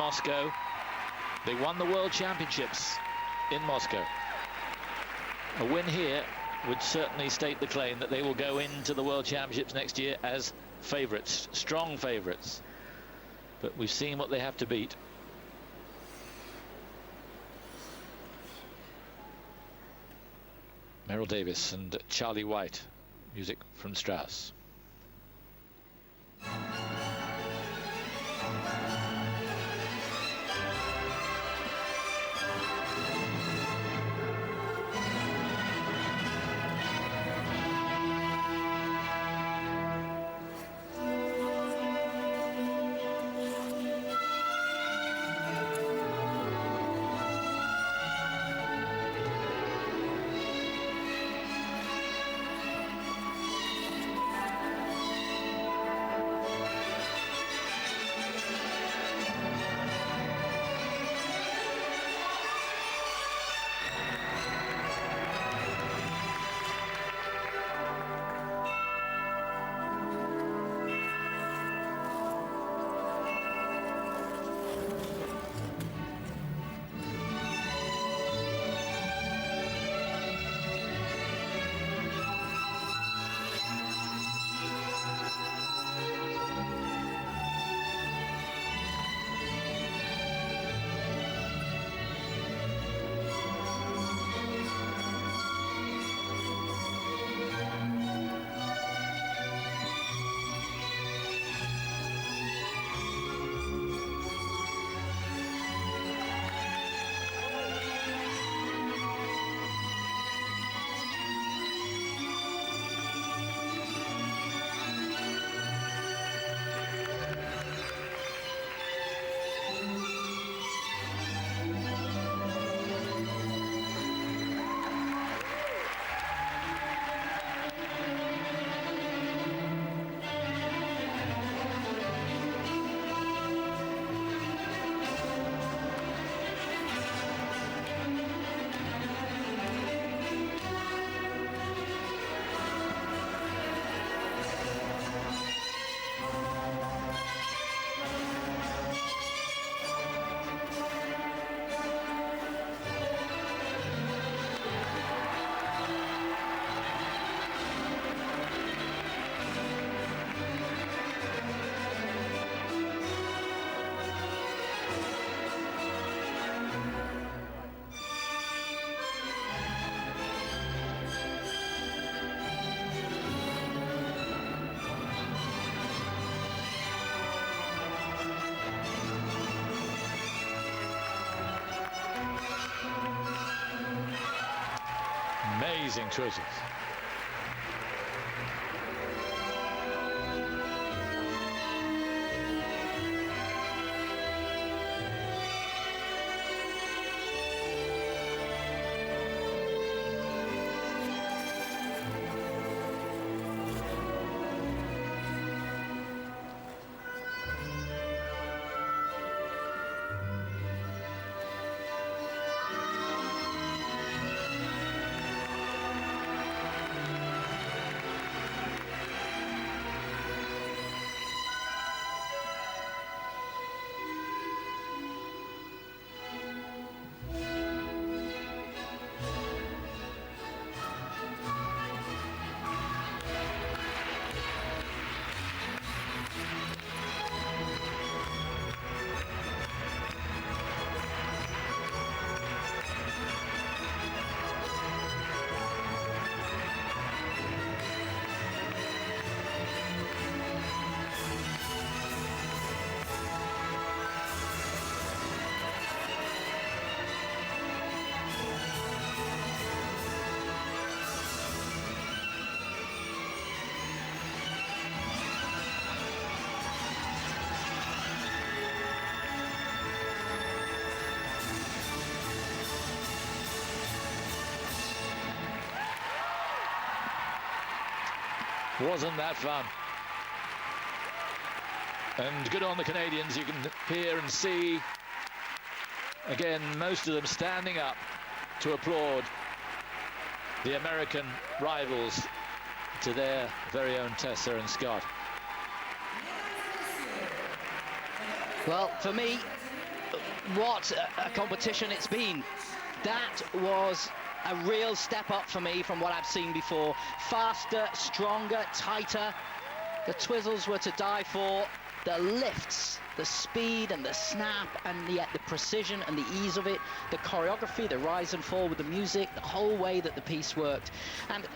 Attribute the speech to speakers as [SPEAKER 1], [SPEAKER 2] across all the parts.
[SPEAKER 1] Moscow. They won the World Championships in Moscow. A win here would certainly state the claim that they will go into the World Championships next year as favourites, strong favourites. But we've seen what they have to beat. Merrill Davis and Charlie White, music from Strauss. Amazing choices. Wasn't that fun? And good on the Canadians. You can hear and see, again, most of them standing up to applaud the American rivals to their very own Tessa and Scott.
[SPEAKER 2] Well, for me, what a competition it's been. That was a real step up for me from what I've seen before. Faster, stronger, tighter. The twizzles were to die for. The lifts, the speed and the snap, and yet the precision and the ease of it, the choreography, the rise and fall with the music, the whole way that the piece worked. And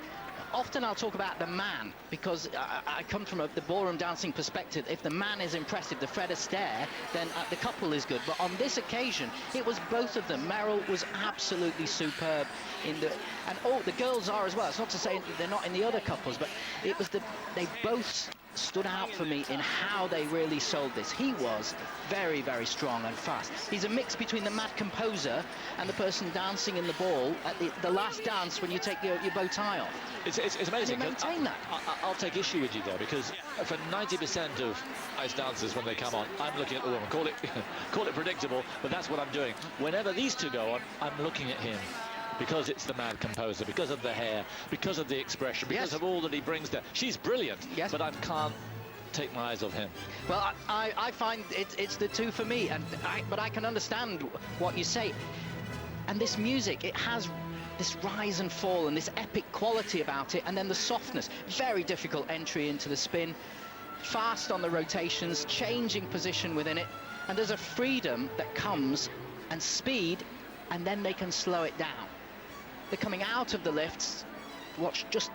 [SPEAKER 2] often I'll talk about the man, because I come from the ballroom dancing perspective. If the man is impressive, the Fred Astaire, then the couple is good. But on this occasion, it was both of them. Meryl was absolutely superb in the, and the girls are as well. It's not to say they're not in the other couples, but it was they both stood out for me in how they really sold this. He was very, very strong and fast. He's a mix between the mad composer and the person dancing in the ball at the last dance when you take your bow tie off.
[SPEAKER 1] It's amazing.
[SPEAKER 2] Maintain that.
[SPEAKER 1] I'll take issue with you there, because for 90% of ice dancers, when they come on, I'm looking at the woman. Call it predictable, but that's what I'm doing. Whenever these two go on, I'm looking at him, because it's the mad composer, because of the hair, because of the expression, because of all that he brings there. She's brilliant, but I can't take my eyes off him.
[SPEAKER 2] Well, I find it's the two for me, but I can understand what you say. And this music, it has this rise and fall and this epic quality about it, and then the softness. Very difficult entry into the spin, fast on the rotations, changing position within it, and there's a freedom that comes, and speed, and then they can slow it down. They're coming out of the lifts, watch, just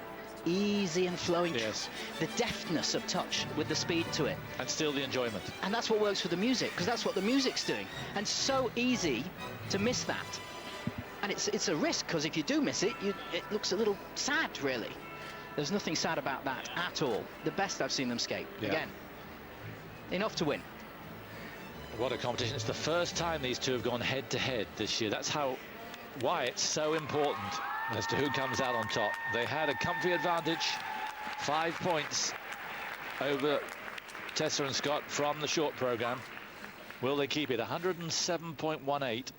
[SPEAKER 2] easy and flowing.
[SPEAKER 1] Yes.
[SPEAKER 2] The deftness of touch with the speed to it.
[SPEAKER 1] And still the enjoyment.
[SPEAKER 2] And that's what works for the music, because that's what the music's doing. And so easy to miss that. And it's a risk, because if you do miss it, it looks a little sad, really. There's nothing sad about that at all. The best I've seen them skate. Yeah. Again, enough to win.
[SPEAKER 1] What a competition. It's the first time these two have gone head-to-head this year. That's why it's so important as to who comes out on top. They had a comfy advantage, 5 points over Tessa and Scott from the short program. Will they keep it? 107.18.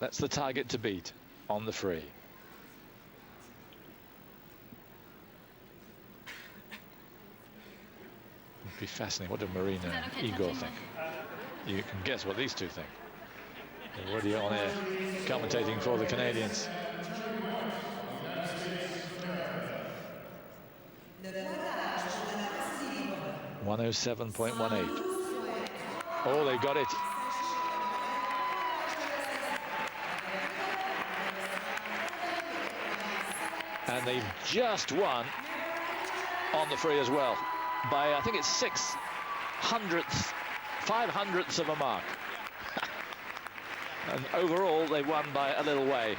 [SPEAKER 1] That's the target to beat on the free. It'd be fascinating. What did Marina and Igor think? You can guess what these two think. They're already on air commentating for the Canadians. .107.18. Oh, they got it. And they've just won on the free as well by, I think it's 5/100ths of a mark. And overall, they won by a little way.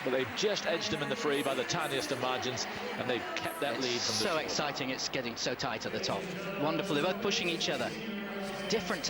[SPEAKER 1] But they've just edged them in the free by the tiniest of margins, and they've kept that lead from the
[SPEAKER 2] so exciting. It's getting so tight at the top. Wonderful. They're both pushing each other. Different types.